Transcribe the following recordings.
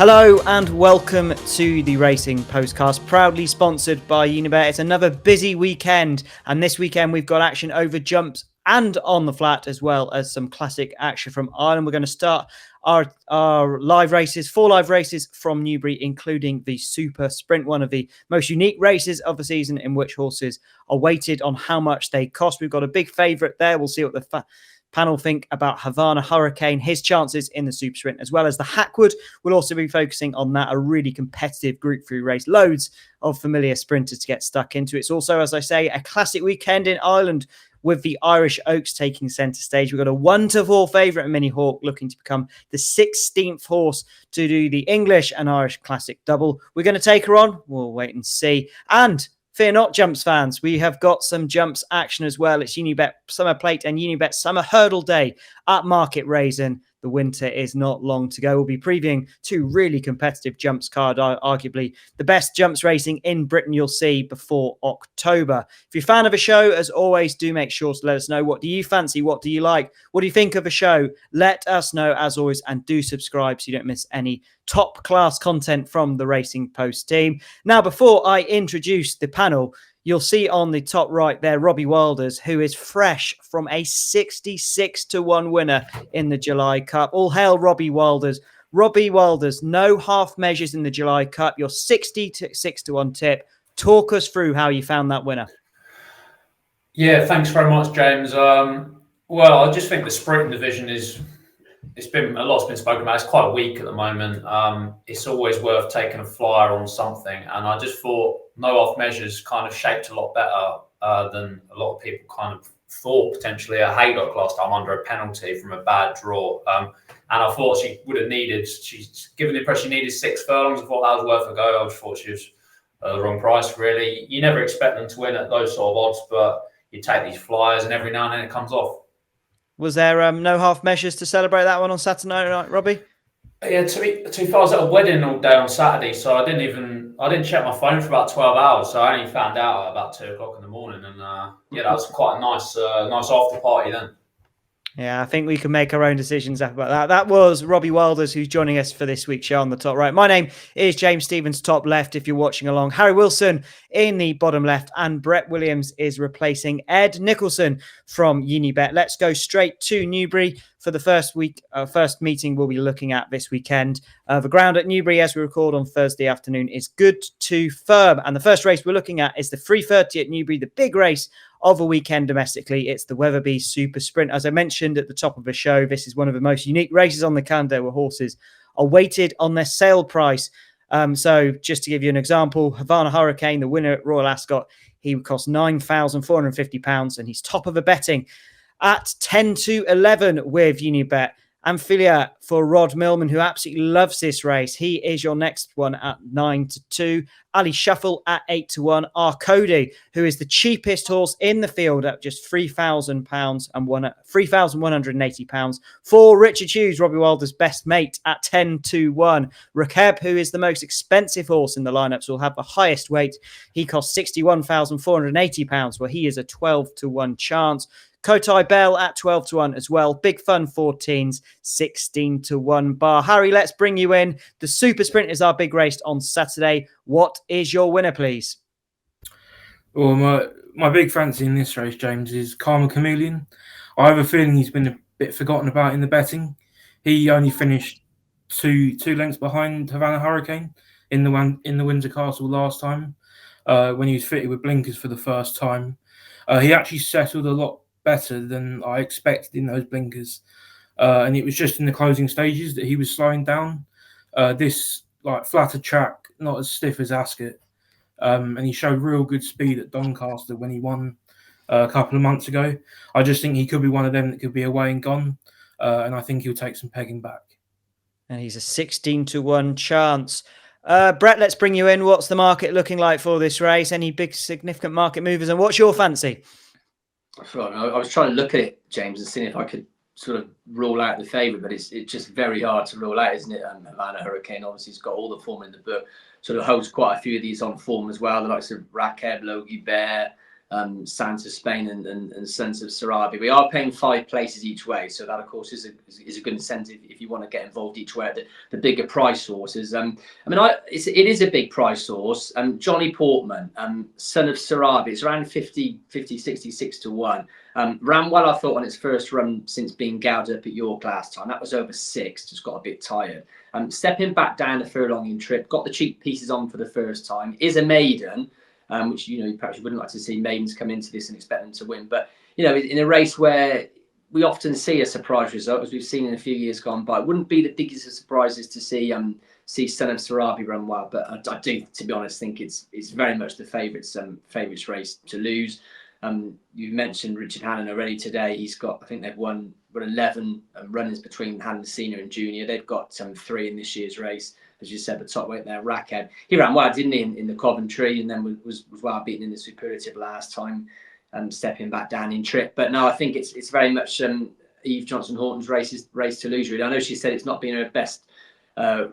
Hello and welcome to the Racing Postcast, proudly sponsored by Unibet. It's another busy weekend, and this weekend we've got action over jumps and on the flat, as well as some classic action from Ireland. We're going to start our live races, 4 live races from Newbury, including the Super Sprint, one of the most unique races of the season, in which horses are weighted on how much they cost. We've got a big favourite there. We'll see what the panel think about Havana Hurricane, his chances in the Super Sprint, as well as the Hackwood. We'll also be focusing on that, a really competitive Group 3 race. Loads of familiar sprinters to get stuck into. It's also, as I say, a classic weekend in Ireland with the Irish Oaks taking centre stage. We've got a 1-4 favourite in Mini Hawk looking to become the 16th horse to do the English and Irish Classic double. We're going to take her on. We'll wait and see. And fear not, jumps fans. We have got some jumps action as well. It's Unibet Summer Plate and Unibet Summer Hurdle Day at Market Rasen. The winter is not long to go. We'll be previewing 2 really competitive jumps card, arguably the best jumps racing in Britain you'll see before October. If you're a fan of a show, as always, do make sure to let us know. What do you fancy? What do you like? What do you think of a show? Let us know, as always, and do subscribe so you don't miss any top-class content from the Racing Post team. Now, before I introduce the panel, you'll see on the top right there, Robbie Wilders, who is fresh from a 66-1 winner in the July Cup. All hail Robbie Wilders. Robbie Wilders, no half measures in the July Cup. Your 66-1 tip. Talk us through how you found that winner. Yeah, thanks very much, James. Well, I just think the sprinting division it's been a lot's been spoken about. It's quite weak at the moment. It's always worth taking a flyer on something, and I just thought no off measures kind of shaped a lot better than a lot of people kind of thought potentially. At Haydock last time under a penalty from a bad draw, and I thought she would have needed. She's given the impression she needed 6 furlongs. I thought that was worth a go. I just thought she was the wrong price. Really, you never expect them to win at those sort of odds, but you take these flyers, and every now and then it comes off. Was there no half measures to celebrate that one on Saturday night, Robbie? Yeah, to be fair, I was at a wedding all day on Saturday, so I didn't check my phone for about 12 hours. So I only found out at about 2 o'clock in the morning, and that was quite a nice after party then. Yeah, I think we can make our own decisions about that. That was Robbie Wilders, who's joining us for this week's show on the top right. My name is James Stevens, top left, if you're watching along. Harry Wilson in the bottom left, and Brett Williams is replacing Ed Nicholson from Unibet. Let's go straight to Newbury for the first meeting we'll be looking at this weekend. The ground at Newbury, as we record on Thursday afternoon, is good to firm. And the first race we're looking at is the 3:30 at Newbury, the big race of a weekend domestically. It's the Weatherby Super Sprint. As I mentioned at the top of the show, this is one of the most unique races on the calendar where horses are weighted on their sale price. So just to give you an example, Havana Hurricane, the winner at Royal Ascot, he would cost £9,450, and he's top of the betting at 10-11 with Unibet. Amphilia for Rod Millman, who absolutely loves this race. He is your next one at 9-2. Ali Shuffle at 8-1. Cody, who is the cheapest horse in the field at just £3,000 and £3,180. For Richard Hughes, Robbie Wilder's best mate at 10-1. Rakeb, who is the most expensive horse in the lineups, will have the highest weight. He costs £61,480, where he is a 12-1 chance. Kotai Bell at 12-1 as well. Big Fun 14s, 16-1 bar. Harry, let's bring you in. The Super Sprint is our big race on Saturday. What is your winner, please? Well, my big fancy in this race, James, is Karma Chameleon. I have a feeling he's been a bit forgotten about in the betting. He only finished two lengths behind Havana Hurricane in the Windsor Castle last time when he was fitted with blinkers for the first time. He actually settled a lot better than I expected in those blinkers, and it was just in the closing stages that he was slowing down. This flatter track, not as stiff as Ascot, and he showed real good speed at Doncaster when he won a couple of months ago. I just think he could be one of them that could be away and gone, and I think he'll take some pegging back. And he's a 16-1 chance. Brett, let's bring you in. What's the market looking like for this race? Any big significant market movers, and what's your fancy? I was trying to look at it, James, and seeing if I could sort of rule out the favourite, but it's just very hard to rule out, isn't it? And Havana Hurricane obviously has got all the form in the book, sort of holds quite a few of these on form as well, the likes of Rakeb, Logie Bear, Sands of Spain and Sons of Sarabi. We are paying 5 places each way, so that of course is a good incentive if you want to get involved each way at the bigger price horses. It is a big price horse. Johnny Portman, Son of Sarabi, it's around 50, 66 to 1. Ran well, I thought, on its first run since being gouged up at York last time. That was over 6, just got a bit tired. Stepping back down the furlonging trip, got the cheek pieces on for the first time, is a maiden. Which, perhaps you wouldn't like to see maidens come into this and expect them to win. But, in a race where we often see a surprise result, as we've seen in a few years gone by, it wouldn't be the biggest of surprises to see Son of Sarabi run well. But I do, to be honest, think it's very much the favourites race to lose. You mentioned Richard Hannon already today. He's got, I think they've won 11 runners between Hannon Senior and Junior. They've got 3 in this year's race. As you said, the top weight there, Rackhead. He ran well, didn't he, in the Coventry, and then was well beaten in the Superlative last time, stepping back down in trip. But no, I think it's very much Eve Johnson-Horton's race to lose, really. I know she said it's not been her best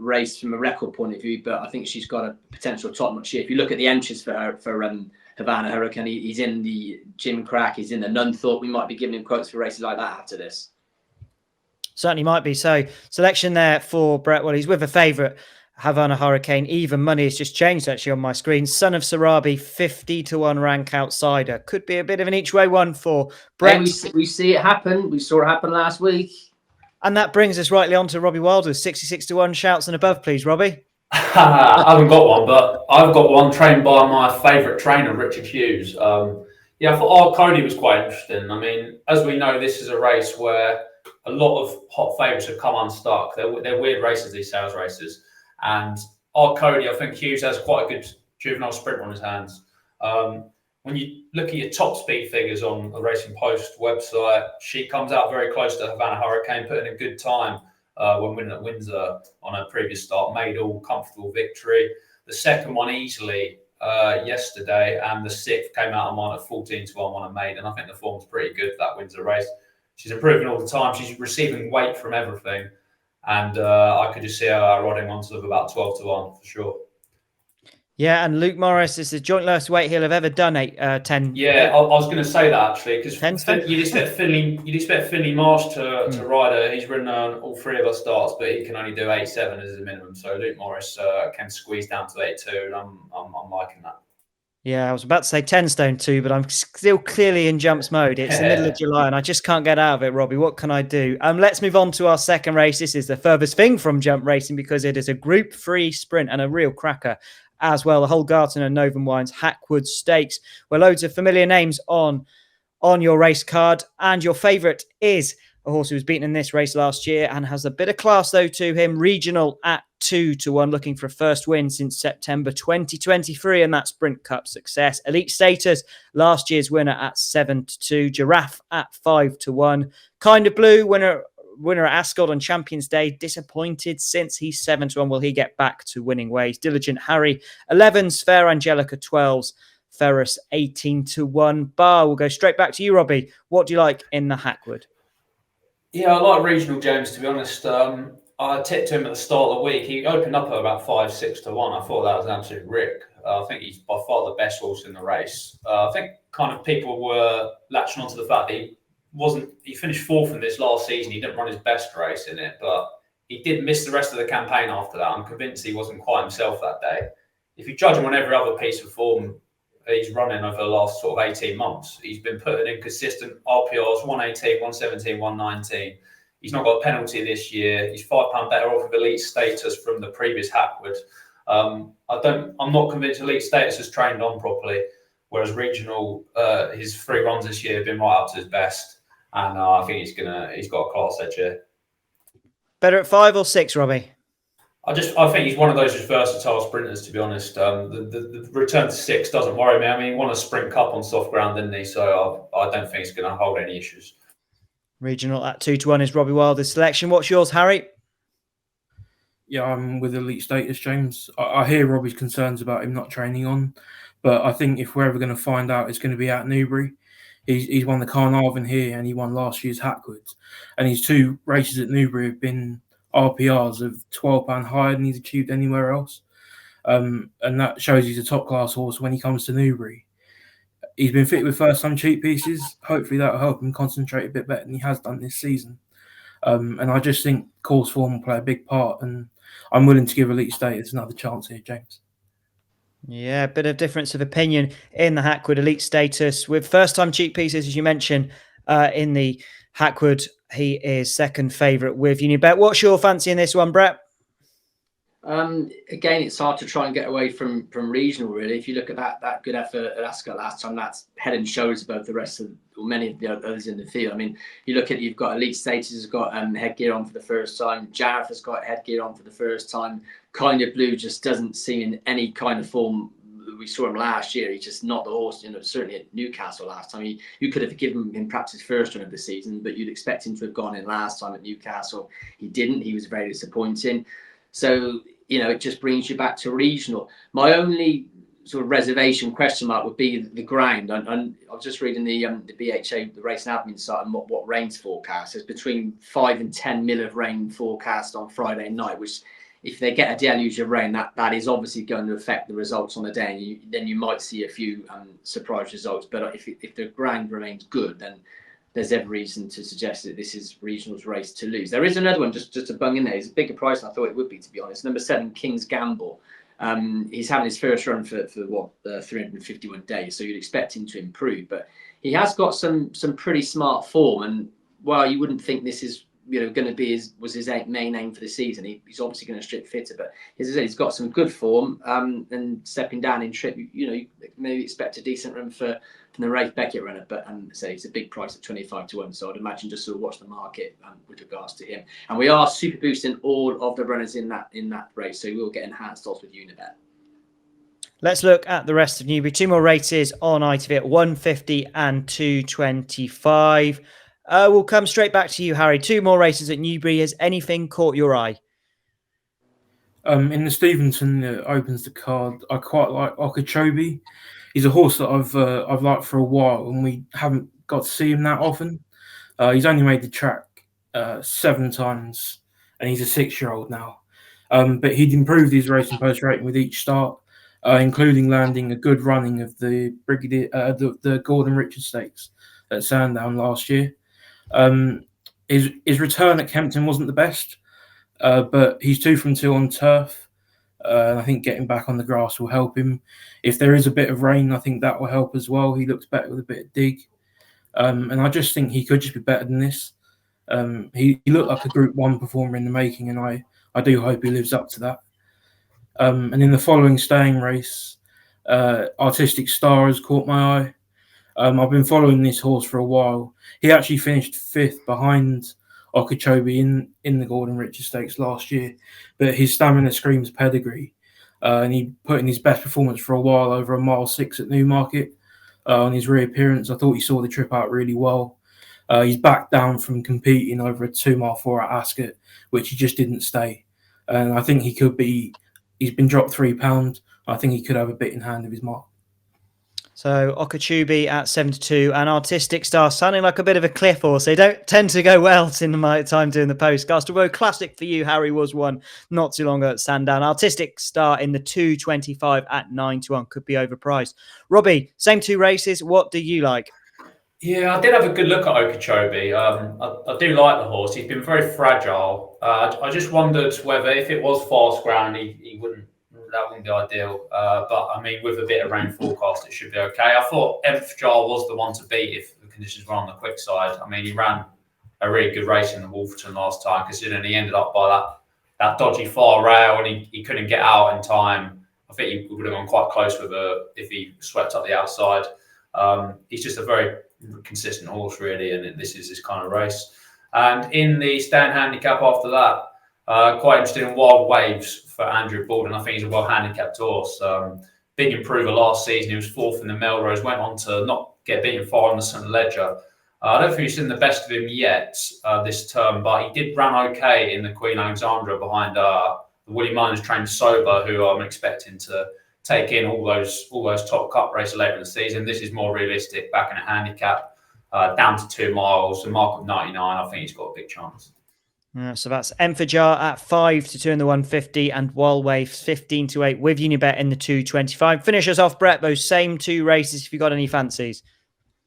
race from a record point of view, but I think she's got a potential top-notch year. If you look at the entries for Havana Hurricane, he's in the Jim Crack, he's in the Nunthorpe. We might be giving him quotes for races like that after this. Certainly might be. So selection there for Brett. Well, he's with a favourite, Havana Hurricane. Even money has just changed actually on my screen. Son of Sarabi, 50 to 1 rank outsider. Could be a bit of an each way one for Brett. Hey, we see it happen. We saw it happen last week. And that brings us rightly on to Robbie Wilder's 66 to 1 shouts and above, please, Robbie. I haven't got one, but I've got one trained by my favourite trainer, Richard Hughes. I thought Cody was quite interesting. I mean, as we know, this is a race where a lot of hot favourites have come unstuck. They're weird races, these sales races. And Cody, I think Hughes has quite a good juvenile sprinter on his hands. When you look at your top speed figures on the Racing Post website, she comes out very close to Havana Hurricane, put in a good time when winning at Windsor on her previous start, made all comfortable victory. The second one easily yesterday, and the 6th came out on mine at 14 to 1 on a maiden. I think the form's pretty good for that Windsor race. She's improving all the time. She's receiving weight from everything. And I could just see her rodding on to about 12 to 1 for sure. Yeah, and Luke Morris is the joint lowest weight he'll have ever done, 10. Yeah, I was going to say that actually, because you'd expect Finley Marsh to ride her. He's ridden all 3 of her starts, but he can only do 8.7 as a minimum. So Luke Morris can squeeze down to 8.2, and I'm liking that. Yeah, I was about to say 10 stone too, but I'm still clearly in jumps mode. It's the middle of July and I just can't get out of it, Robbie. What can I do? Let's move on to our second race. This is the furthest thing from jump racing because it is a Group 3 sprint and a real cracker as well. The Holgarton and Novum Wines Hackwood Stakes, where loads of familiar names on your race card. And your favourite is a horse who was beaten in this race last year and has a bit of class though to him. Regional at 2 to 1, looking for a first win since September 2023, and that Sprint Cup success. Elite Status, last year's winner at 7 to 2. Giraffe at 5 to 1. Kind of Blue, winner at Ascot on Champions Day, disappointed since he's 7 to 1. Will he get back to winning ways? Diligent Harry 11s, Fair Angelica 12s, Ferris 18 to 1. Bar, we'll go straight back to you, Robbie. What do you like in the Hackwood? Yeah, I like Regional James, to be honest. I tipped him at the start of the week. He opened up at about 5-6 to 1. I thought that was an absolute rip. I think he's by far the best horse in the race. I think kind of people were latching onto the fact that he finished 4th in this last season. He didn't run his best race in it, but he did miss the rest of the campaign after that. I'm convinced he wasn't quite himself that day. If you judge him on every other piece of form he's running over the last sort of 18 months, he's been putting in consistent RPRs, 118, 117, 119. He's not got a penalty this year. He's £5 better off of Elite Status from the previous Hackwood. I'm not convinced Elite Status has trained on properly, whereas Regional, his 3 runs this year have been right up to his best, and I think he's got a class edge here. Better at 5 or 6, Robbie? I think he's one of those just versatile sprinters, to be honest. The return to 6 doesn't worry me. I mean, he won a Sprint Cup on soft ground, didn't he? So I don't think he's going to hold any issues. Regional at 2 to 1 is Robbie Wilder's selection. What's yours, Harry? Yeah, I'm with Elite Status, James. I hear Robbie's concerns about him not training on, but I think if we're ever going to find out, it's going to be at Newbury. He's won the Carnarvon here and he won last year's Hackwood. And his 2 races at Newbury have been RPRs of £12 higher than he's achieved anywhere else. And that shows he's a top-class horse when he comes to Newbury. He's been fit with first-time cheap pieces. Hopefully that will help him concentrate a bit better than he has done this season. And I just think course form will play a big part, and I'm willing to give Elite Status another chance here, James. Yeah, a bit of difference of opinion in the Hackwood Elite Status with first-time cheap pieces, as you mentioned, in the Hackwood. He is second favourite with Unibet. What's your fancy in this one, Brett? Again, it's hard to try and get away from regional, really. If you look at that good effort at Ascot last time, that's head and shoulders above the rest of, or many of the others in the field. I mean, you look at, you've got Elite Status has got headgear on for the first time. Jareth has got headgear on for the first time. Kind of Blue just doesn't seem in any kind of form. We saw him last year. He's just not the horse, certainly at Newcastle last time. You could have given him perhaps his first run of the season, but you'd expect him to have gone in last time at Newcastle. He didn't. He was very disappointing. So, it just brings you back to regional. My only sort of reservation question mark would be the ground. And I was just reading the BHA, the racing admin site, and what rain's forecast. There's between 5 and 10 mil of rain forecast on Friday night, which if they get a deluge of rain, that is obviously going to affect the results on the day. And then you might see a few surprise results. But if the ground remains good, then there's every reason to suggest that this is regional's race to lose. There is another one just to bung in there. It's a bigger price than I thought it would be, to be honest. Number 7, King's Gamble. He's having his first run for 351 days, so you'd expect him to improve. But he has got some pretty smart form, and while you wouldn't think this is going to be his main aim for the season, he's obviously going to strip fitter. But as I said, he's got some good form, and stepping down in trip, you maybe expect a decent run from the Rafe Beckett runner, but say it's a big price at 25 to 1. So I'd imagine just sort of watch the market with regards to him. And we are super boosting all of the runners in that race, so we will get enhanced odds with Unibet. Let's look at the rest of Newbury. 2 more races on ITV at 150 and 225. We'll come straight back to you, Harry. 2 more races at Newbury. Has anything caught your eye? In the Stevenson that opens the card, I quite like Okeechobee. He's a horse that I've liked for a while, and we haven't got to see him that often. He's only made the track 7 times, and he's a 6-year-old now. But he'd improved his racing post rating with each start, including landing a good running of the the Gordon Richard Stakes at Sandown last year. His return at Kempton wasn't the best, but he's 2 from 2 on turf. And I think getting back on the grass will help him. If there is a bit of rain, I think that will help as well. He looks better with a bit of dig. And I just think he could just be better than this. He looked like a Group 1 performer in the making, and I do hope he lives up to that. And in the following staying race, Artistic Star has caught my eye. I've been following this horse for a while. He actually finished 5th behind Okeechobee in the Gordon Richard Stakes last year, but his stamina screams pedigree, and he put in his best performance for a while over a mile 6 at Newmarket. On his reappearance, I thought he saw the trip out really well. He's back down from competing over a 2 mile 4 at Ascot, which he just didn't stay, and I think he's been dropped £3. I think he could have a bit in hand of his mark. So Okeechobee at 7-2 and Artistic Star sounding like a bit of a cliff horse. They don't tend to go well in my time doing the postcast. Although classic for you, Harry, was one not too long ago at Sandown. Artistic Star in the 225 at 9-1 could be overpriced. Robbie, same 2 races. What do you like? Yeah, I did have a good look at Okeechobee. I do like the horse. He's been very fragile. I just wondered whether if it was fast ground, he wouldn't. That wouldn't be ideal. But I mean, with a bit of rain forecast, it should be okay. I thought Jar was the one to beat if the conditions were on the quick side. I mean, he ran a really good race in the Wolverton last time, considering he ended up by that dodgy far rail and he couldn't get out in time. I think he would have gone quite close if he swept up the outside. He's just a very consistent horse, really, and this is his kind of race. And in the stand handicap after that, quite interested in Wild Waves for Andrew Baldwin. I think he's a well-handicapped horse. Big improver last season. He was 4th in the Melrose, went on to not get beaten far on the St. Ledger. I don't think we've seen the best of him yet this term, but he did run okay in the Queen Alexandra behind the Willie Mullins trained Sober, who I'm expecting to take in all those top cup races later in the season. This is more realistic, back in a handicap, down to 2 miles, a mark of 99. I think he's got a big chance. So that's Enfajar at 5-2 in the 150 and Walway 15-8 with Unibet in the 225. Finish us off, Brett, those same two races if you got any fancies.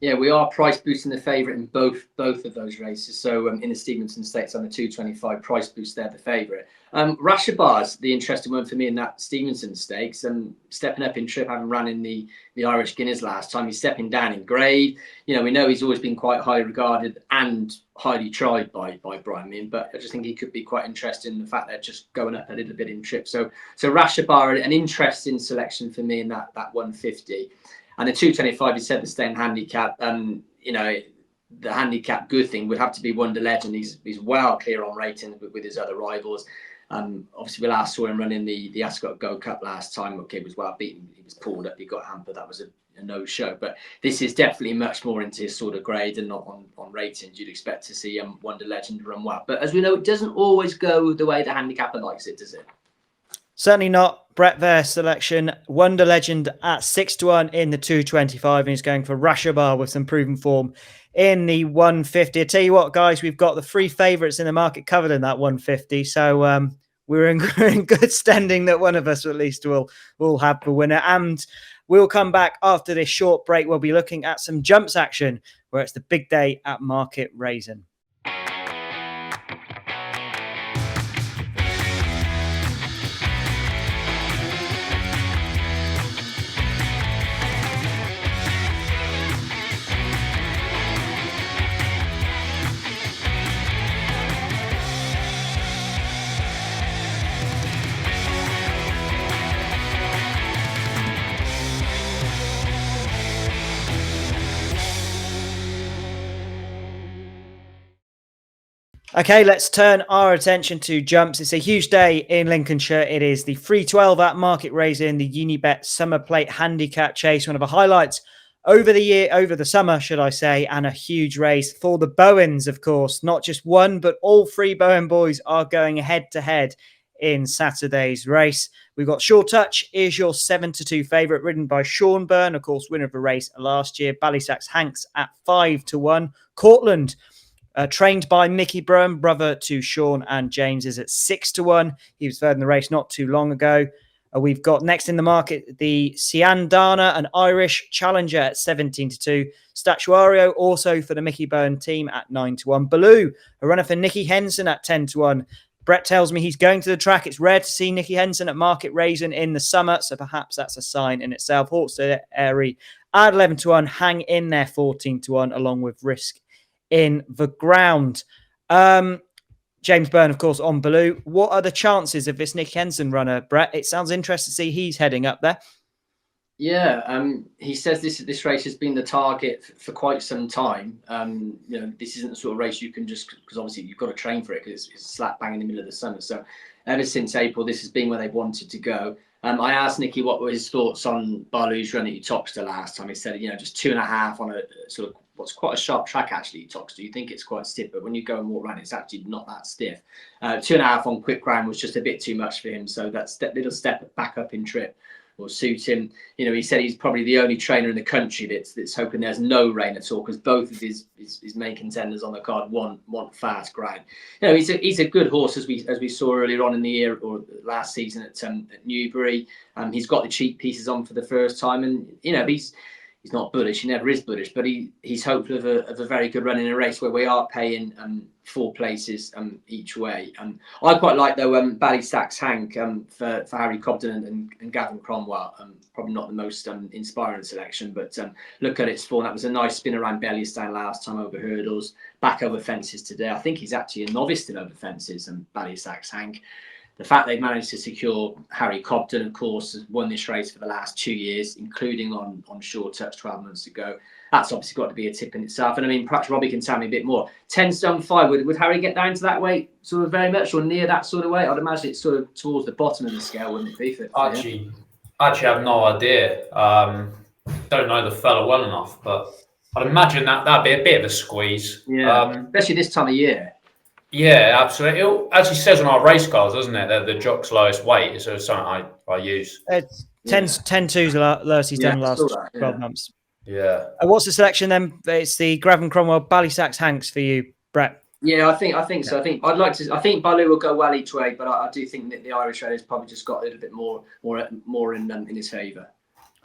Yeah, we are price boosting the favourite in both of those races. So in the Stevenson Stakes on the 225, price boost there, the favourite. Rashabar's the interesting one for me in that Stevenson Stakes. Stepping up in trip, having run in the Irish Guineas last time. He's stepping down in grade. You know, we know he's always been quite highly regarded and highly tried by Brian Meehan, but I just think he could be quite interesting in the fact they're just going up a little bit in trip. So Rashabar, an interesting selection for me in that 150. And the 225, you said the staying handicap. You know, the handicap good thing would have to be Wonder Legend. He's well clear on ratings with his other rivals. Obviously, we last saw him running the Ascot Gold Cup last time. Okay, he was well beaten. He was pulled up. He got hampered. That was a no-show. But this is definitely much more into his sort of grade and not on ratings. You'd expect to see Wonder Legend run well. But as we know, it doesn't always go the way the handicapper likes it, does it? Certainly not. Brett, their selection, Wonder Legend at 6-1 in the 225, and he's going for Rashabar with some proven form in the 150. I tell you what, guys, we've got the three favourites in the market covered in that 150, so we're in good standing that one of us at least will have the winner. And we'll come back after this short break. We'll be looking at some jumps action, where it's the big day at Market Rasen. Okay, let's turn our attention to jumps. It's a huge day in Lincolnshire. It is the 312 at Market Rasen, the Unibet Summer Plate Handicap Chase, one of the highlights over the summer, should I say, and a huge race for the Bowens, of course. Not just one, but all three Bowen boys are going head-to-head in Saturday's race. We've got Sure Touch is your 7-2 favourite, ridden by Sean Byrne, of course, winner of the race last year. Ballysax Hanks at 5-1. Cortland, trained by Mickey Brown, brother to Sean and James, is at 6-1. He was third in the race not too long ago. We've got next in the market the Siandana, an Irish challenger at 17-2. Statuario also for the Mickey Byrne team at 9-1. Baloo, a runner for Nicky Henson at 10-1. Brett tells me he's going to the track. It's rare to see Nicky Henson at Market Rasen in the summer, so perhaps that's a sign in itself. Hawkstead Airy at 11-1. Hang in there 14-1, along with Risk in the ground. James Byrne, of course, on Baloo. What are the chances of this Nick Henson runner, Brett? It sounds interesting to see he's heading up there. Yeah, he says this race has been the target for quite some time. You know, this isn't the sort of race you can just, because obviously you've got to train for it because it's slap bang in the middle of the summer. So ever since April, this has been where they've wanted to go. I asked Nicky what were his thoughts on Baloo's run at Uttoxeter last time. He said, you know, just 2.5 on a sort of what's quite a sharp track actually, Uttoxeter. You think it's quite stiff, but when you go and walk around, it's actually not that stiff. 2.5 on quick ground was just a bit too much for him. So that little step back up in trip will suit him. You know, he said he's probably the only trainer in the country that's hoping there's no rain at all, because both of his main contenders on the card want fast ground. You know, he's a good horse, as we saw earlier on in the year or last season at Newbury. He's got the cheap pieces on for the first time, and you know he's not bullish. He never is bullish, but he's hopeful of a very good run in a race where we are paying 4 places each way. I quite like though Ballysax Hank for Harry Cobden and Gavin Cromwell. Probably not the most inspiring selection, but look at its form. That was a nice spin around Bellystan last time over hurdles, back over fences today. I think he's actually a novice still over fences, and Ballysax Hank. The fact they've managed to secure Harry Cobden, of course, has won this race for the last 2 years, including on Sure Touch 12 months ago. That's obviously got to be a tip in itself. And I mean, perhaps Robbie can tell me a bit more. 10 stone 5, would Harry get down to that weight sort of very much, or near that sort of weight? I'd imagine it's sort of towards the bottom of the scale, wouldn't it be? Actually, have no idea. Don't know the fella well enough, but I'd imagine that'd be a bit of a squeeze. Yeah, especially this time of year. Yeah, absolutely. It actually says on our race cards, doesn't it, that the jock's lowest weight is something I use. 10-2's the lowest he's done the last 12 months. Yeah. What's the selection then? It's the Gavin Cromwell Ballysax Hanks for you, Brett. Yeah, I think so. I think Baloo will go well each way, but I do think that the Irish Raiders probably just got a little bit more in his favour.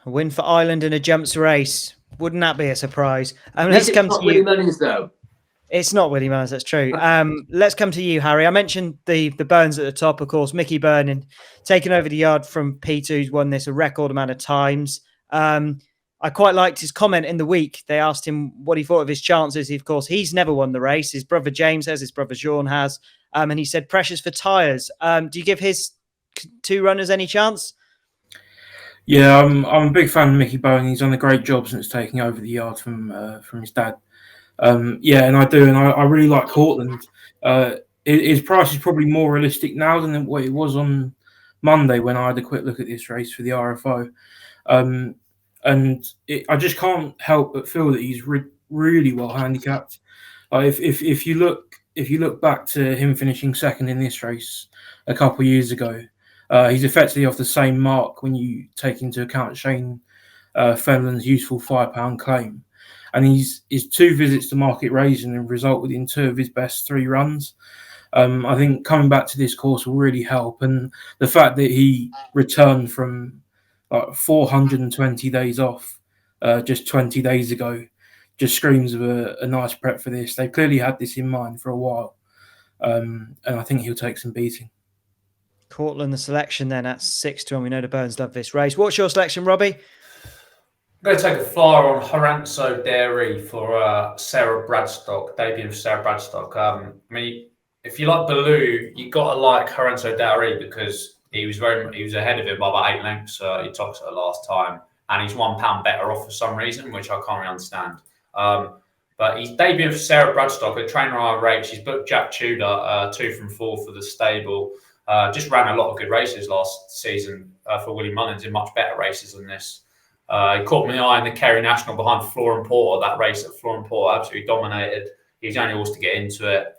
A win for Ireland in a jumps race. Wouldn't that be a surprise? Let's come to Willie Mullins, though. It's not Willie Mullins, that's true. Let's come to you, Harry. I mentioned the Burns at the top, of course. Mickey Byrne taking over the yard from P2, who's won this a record amount of times. I quite liked his comment in the week. They asked him what he thought of his chances. Of course, he's never won the race. His brother James has, his brother Jean has. And he said pressures for tyres. Do you give his two runners any chance? Yeah, I'm a big fan of Mickey Byrne. He's done a great job since taking over the yard from his dad. Yeah, and I do, and I really like Cortland. His price is probably more realistic now than what it was on Monday when I had a quick look at this race for the RFO. I just can't help but feel that he's really well handicapped. If you look back to him finishing second in this race a couple of years ago, he's effectively off the same mark when you take into account Shane Fenlon's useful £5 claim. And his 2 visits to Market Rasen have resulted in 2 of his best 3 runs. I think coming back to this course will really help. And the fact that he returned from 420 days off just 20 days ago just screams of a nice prep for this. They clearly had this in mind for a while. And I think he'll take some beating. Cortland, the selection then at 6-1. We know the Burns love this race. What's your selection, Robbie? I'm going to take a flyer on Haranso Dairy for Sarah Bradstock, debut of Sarah Bradstock. I mean, if you like Baloo, you got to like Haranso Dairy because he was ahead of him by about 8 lengths. He topped it the last time, and he's £1 better off for some reason, which I can't really understand. But he's debuting for Sarah Bradstock, a trainer I rate. She's booked Jack Tudor, 2 from 4 for the stable. Just ran a lot of good races last season for Willie Mullins in much better races than this. He caught my eye in the Kerry National behind Flora and Porter. That race at Flora and Porter absolutely dominated. He was the only horse to get into it.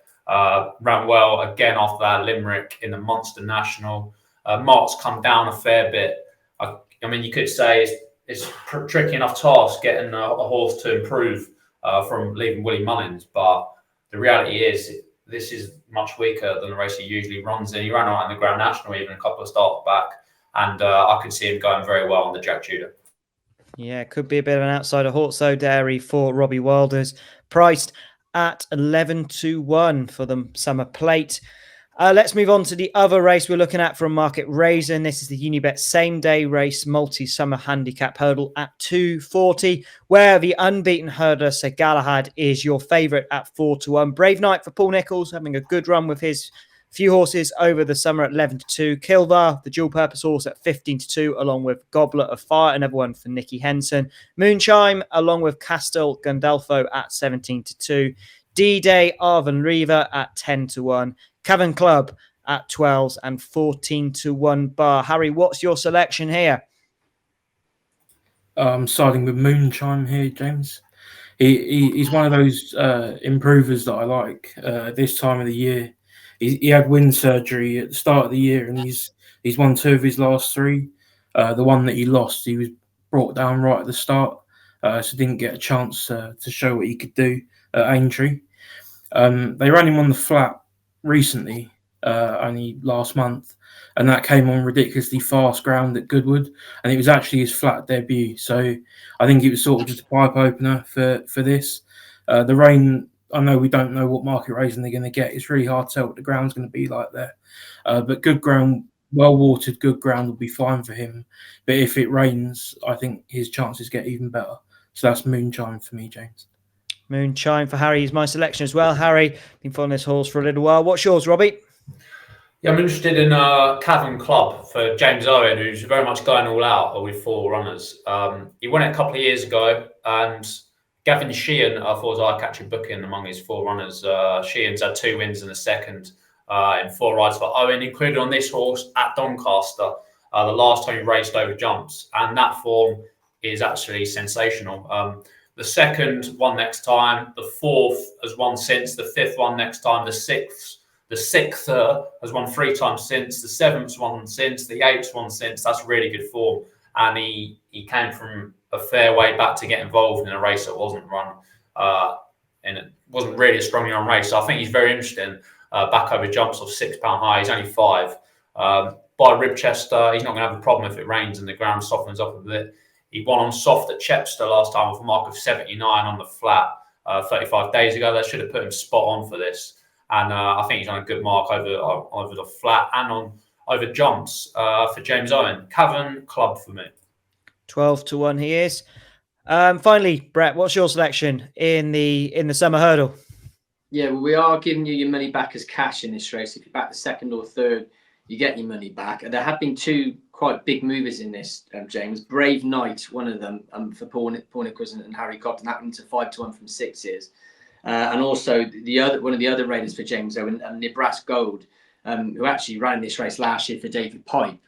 Ran well again after that Limerick in the Monster National. Mark's come down a fair bit. I mean, you could say it's a tricky enough task getting a horse to improve from leaving Willie Mullins, but the reality is this is much weaker than the race he usually runs in. He ran out in the Grand National even a couple of starts back, and I could see him going very well on the Jack Tudor. Yeah, could be a bit of an outsider horse, though, Dairy for Robbie Wilders, priced at 11-1 for the Summer Plate. Let's move on to the other race we're looking at from Market Rasen. This is the Unibet same-day race multi-summer handicap hurdle at 240, where the unbeaten hurdler, Sir Galahad, is your favourite at 4-1. Brave Knight for Paul Nicholls, having a good run with his few horses over the summer at 11-2. Kilvar, the dual-purpose horse, at 15-2, along with Goblet of Fire, another one for Nicky Henson. Moonchime, along with Castel Gandolfo at 17-2. D-Day, Arvin Riva at 10-1. Cavan Club at 12s and 14-1 bar. Harry, what's your selection here? I'm siding with Moonchime here, James. He's one of those improvers that I like this time of the year. He had wind surgery at the start of the year, and he's won 2 of his last 3. The one that he lost, he was brought down right at the start, so didn't get a chance to show what he could do at Aintree. They ran him on the flat recently, only last month, and that came on ridiculously fast ground at Goodwood, and it was actually his flat debut. So I think it was sort of just a pipe opener for this. The rain, I know we don't know what Market Rasen they're going to get. It's really hard to tell what the ground's going to be like there. But good ground, well-watered, good ground will be fine for him. But if it rains, I think his chances get even better. So that's Moonchime for me, James. Moonchime for Harry is my selection as well. Harry, been following this horse for a little while. What's yours, Robbie? Yeah, I'm interested in Cavan Club for James Owen, who's very much going all out with 4 runners. He won it a couple of years ago, and Gavin Sheehan, I thought was eye-catching booking among his 4 runners. Sheehan's had 2 wins and a second in 4 rides for Owen, included on this horse at Doncaster, the last time he raced over jumps. And that form is actually sensational. The second won next time, the 4th has won since, the 5th won next time, the 6th has won 3 times since, the 7th won since, the 8th won since. That's really good form. And he came from a fair way back to get involved in a race that wasn't run wasn't really a strong on race. So I think he's very interesting. Back over jumps of £6 high. He's only 5. By Ribchester, he's not going to have a problem if it rains and the ground softens up a bit. He won on soft at Chepstow last time with a mark of 79 on the flat 35 days ago. That should have put him spot on for this. And I think he's on a good mark over the flat and over jumps for James Owen. Cavan Club for me. 12-1 he is. Finally, Brett, what's your selection in the summer hurdle? Yeah, well, we are giving you your money back as cash in this race. If you back the second or third, you get your money back. And there have been 2 quite big movers in this, James. Brave Knight, one of them, for Paul Nichols and Harry Cobden, happened to 5-1 from 6 years. And also one of the other raiders for James Owen, Nebraska Gold, who actually ran this race last year for David Pipe,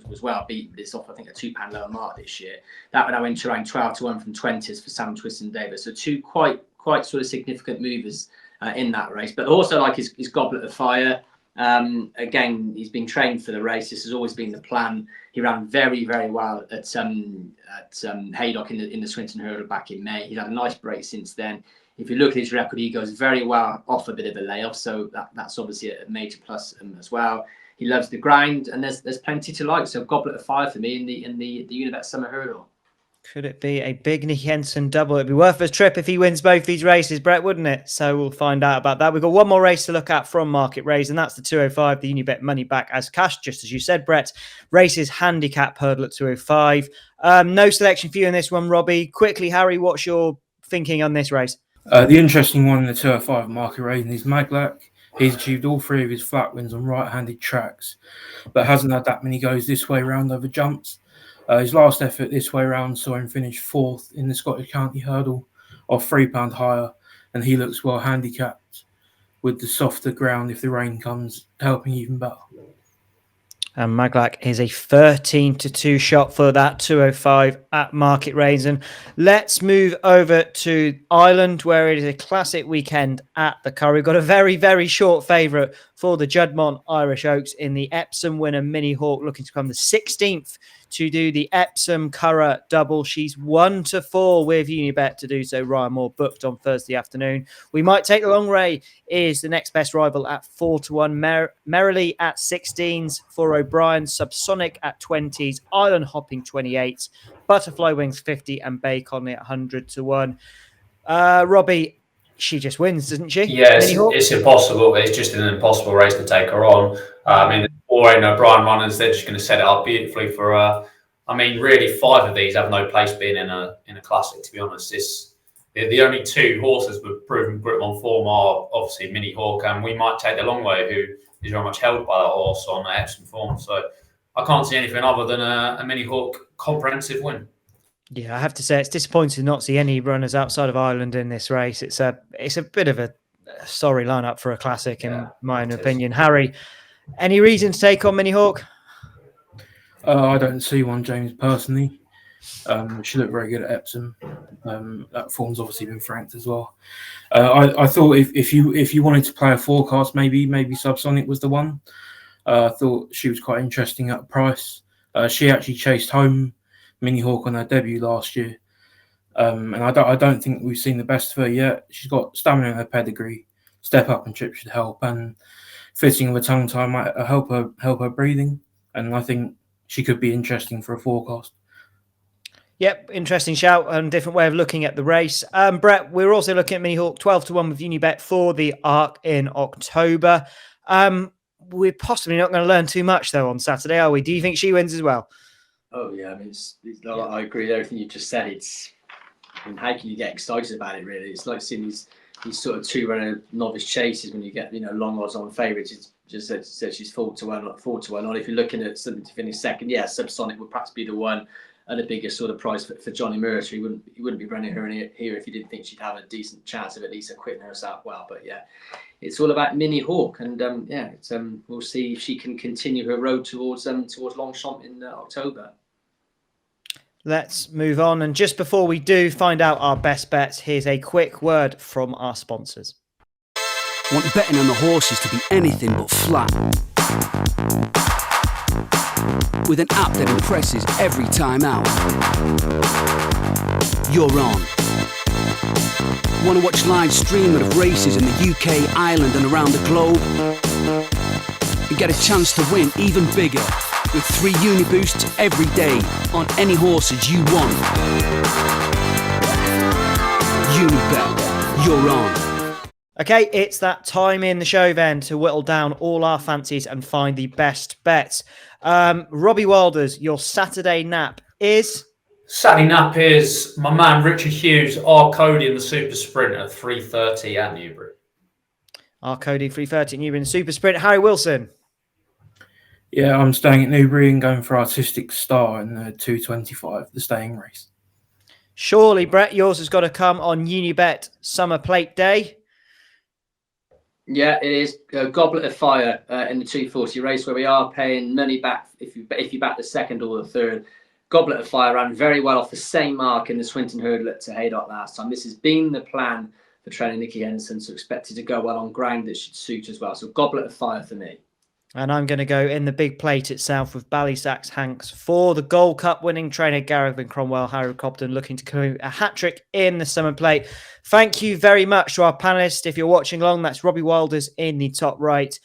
was well beaten. This off, I think, a £2 lower mark this year. That one I went to around 12-1 from 20s for Sam Twist and Davis. So 2 quite sort of significant movers in that race. But also like his Goblet of Fire. Again, he's been trained for the race. This has always been the plan. He ran very, very well at Haydock in the Swinton Hurdle back in May. He's had a nice break since then. If you look at his record, he goes very well off a bit of a layoff, so that's obviously a major plus as well. He loves the grind, and there's plenty to like. So Goblet of Fire for me in the Unibet Summer Hurdle. Could it be a big Nicky Henson double? It'd be worth a trip if he wins both these races, Brett, wouldn't it? So we'll find out about that. We've got one more race to look at from Market Raise, and that's the 205, the Unibet money back as cash, just as you said, Brett. Races handicap hurdle at 205. No selection for you in this one, Robbie. Quickly, Harry, what's your thinking on this race? The interesting one in the 205 Market Raise is Maglac. He's achieved all 3 of his flat wins on right-handed tracks, but hasn't had that many goes this way round over jumps. His last effort this way round saw him finish 4th in the Scottish County Hurdle of £3 higher, and he looks well handicapped with the softer ground if the rain comes, helping even better. And Maglac is a 13-2 shot for that 205 at Market Raise. And let's move over to Ireland, where it is a classic weekend at the Curragh. We've got a very, very short favourite for the Juddmonte Irish Oaks in the Epsom winner, Mini Hawk, looking to come the 16th to do the Epsom Curragh double. She's 1-4 with Unibet to do so. Ryan Moore booked on Thursday afternoon. We Might Take the Long Ray is the next best rival at 4-1. Merrily at 16s for O'Brien. Subsonic at 20s. Island Hopping 28s. Butterfly Wings 50 and Bay Conley at 100-1. Robbie, she just wins, doesn't she? Yeah, it's impossible. It's just an impossible race to take her on. I mean, O'Brien runners, they're just going to set it up beautifully for her. I mean, really, 5 of these have no place being in a classic, to be honest. The only 2 horses with proven grip on form are obviously Mini Hawk and We Might Take the Long Way, who is very much held by that horse on Epsom form. So I can't see anything other than a Mini Hawk comprehensive win. Yeah, I have to say it's disappointing to not see any runners outside of Ireland in this race. It's a bit of a sorry lineup for a classic, in my own opinion. Harry, any reason to take on Mini Hawk? I don't see one, James, personally. She looked very good at Epsom. That form's obviously been franked as well. I thought if you wanted to play a forecast, maybe Subsonic was the one. I thought she was quite interesting at price. She actually chased home Mini Hawk on her debut last year. And I don't think we've seen the best of her yet. She's got stamina in her pedigree. Step up and trip should help, and fitting with tongue tie might help her breathing. And I think she could be interesting for a forecast. Yep, interesting shout and different way of looking at the race. Brett, we're also looking at Mini Hawk 12-1 with Unibet for the Arc in October. We're possibly not going to learn too much though on Saturday, are we? Do you think she wins as well? Oh yeah, I mean, I agree with everything you just said. How can you get excited about it? Really, it's like seeing these sort of 2-runner novice chases when you get long odds on favourites. It's just said she's 4-1, or if you're looking at something to finish second, Subsonic would perhaps be the one at a bigger sort of price for Johnny Mercer. He wouldn't be running her in here if he didn't think she'd have a decent chance of at least acquitting herself well. But yeah, it's all about Mini Hawk, and we'll see if she can continue her road towards Longchamp in October. Let's move on. And just before we do find out our best bets, here's a quick word from our sponsors. Want betting on the horses to be anything but flat? With an app that impresses every time out. You're on. Want to watch live streaming of races in the UK, Ireland and around the globe? And get a chance to win even bigger with 3 Uniboosts every day on any horses you want. Unibet, you're on. Okay, it's that time in the show then to whittle down all our fancies and find the best bets. Robbie Wilders, your Saturday nap is? Saturday nap is my man Richard Hughes, R. Cody in the Super Sprint at 3:30 at Newbury. R. Cody, 3:30 at Newbury in the Super Sprint. Harry Wilson. Yeah, I'm staying at Newbury and going for Artistic Star in the 2:25, the staying race. Surely, Brett, yours has got to come on Unibet Summer Plate Day. Yeah, it is Goblet of Fire in the 240 race, where we are paying money back if you back the second or the third. Goblet of Fire ran very well off the same mark in the Swinton Hurdle at Haydock last time. This has been the plan for trainer Nicky Henderson, so expected to go well on ground that should suit as well. So Goblet of Fire for me. And I'm going to go in the big plate itself with Ballysax Hanks for the Gold Cup winning trainer Gareth and Cromwell. Harry Cobden looking to do a hat-trick in the Summer Plate. Thank you very much to our panellists. If you're watching along, that's Robbie Wilders in the top right,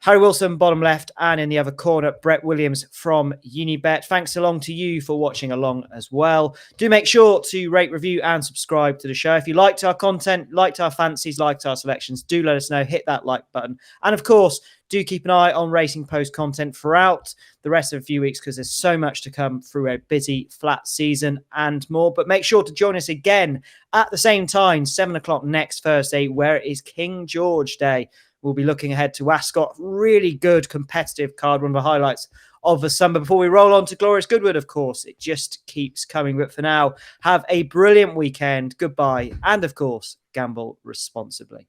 Harry Wilson, bottom left, and in the other corner, Brett Williams from Unibet. Thanks along to you for watching along as well. Do make sure to rate, review, and subscribe to the show. If you liked our content, liked our fancies, liked our selections, do let us know. Hit that like button. And of course, do keep an eye on Racing Post content throughout the rest of a few weeks because there's so much to come through a busy flat season and more. But make sure to join us again at the same time, 7 o'clock next Thursday, where it is King George Day. We'll be looking ahead to Ascot. Really good competitive card, one of the highlights of the summer. Before we roll on to Glorious Goodwood, of course, it just keeps coming. But for now, have a brilliant weekend. Goodbye. And of course, gamble responsibly.